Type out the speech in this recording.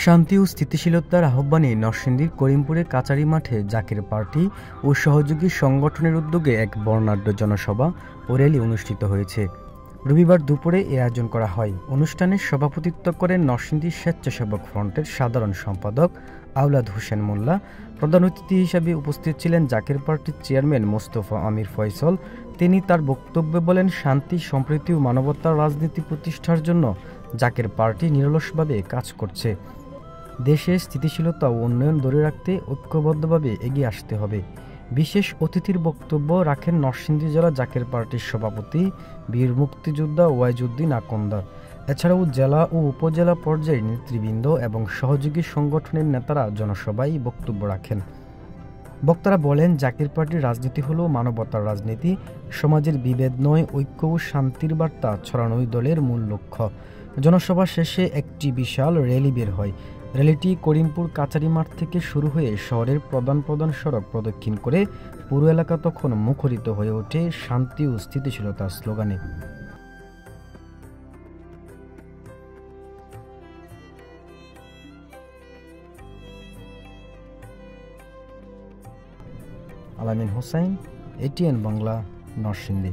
শান্তি ও স্থিতিশীলতার আহ্বানে নরসিংদীর করিমপুরের কাচারি মাঠে জাকের পার্টি ও সহযোগী সংগঠনের উদ্যোগে এক বর্ণাঢ্য জনসভা ও র্যালি অনুষ্ঠিত হয়েছে। রবিবার দুপুরে এ আয়োজন করা হয়। অনুষ্ঠানে সভাপতিত্ব করেন নরসিংদী স্বেচ্ছাসেবক ফ্রন্টের সাধারণ সম্পাদক আওলাদ হোসেন মোল্লা। প্রধান অতিথি হিসেবে উপস্থিত ছিলেন জাকের পার্টির চেয়ারম্যান মোস্তফা আমির ফয়সল। তিনি তার বক্তব্যে বলেন, শান্তি, সম্প্রীতি ও মানবতার রাজনীতি প্রতিষ্ঠার জন্য জাকের পার্টি নিরলসভাবে কাজ করছে। দেশে স্থিতিশীলতা ও উন্নয়ন ধরে রাখতে ঐক্যবদ্ধভাবে এগিয়ে আসতে হবে। বিশেষ অতিথির বক্তব্য রাখেন নরসিংদী জেলা জাকের পার্টির সভাপতি বীর মুক্তিযোদ্ধা ওয়াইজউদ্দিন আকন্দার। এছাড়াও জেলা ও উপজেলা পর্যায়ের নেতৃবৃন্দ এবং সহযোগী সংগঠনের নেতারা জনসভায় বক্তব্য রাখেন। বক্তারা বলেন, জাকের পার্টির রাজনীতি হলো মানবতার রাজনীতি। সমাজের বিভেদ নয়, ঐক্য ও শান্তির বার্তা ছড়ানোই দলের মূল লক্ষ্য। জনসভা শেষে একটি বিশাল র্যালি বের হয়। র্যালিটি করিমপুর কাচারি মাঠ থেকে শুরু হয়ে শহরের প্রধান সড়ক প্রদক্ষিণ করে পুরো এলাকা তখন মুখরিত হয়ে ওঠে শান্তি ও স্থিতিশীলতার স্লোগানে। আলামিন হোসাইন, এটিএন বাংলা, নরসিংদী।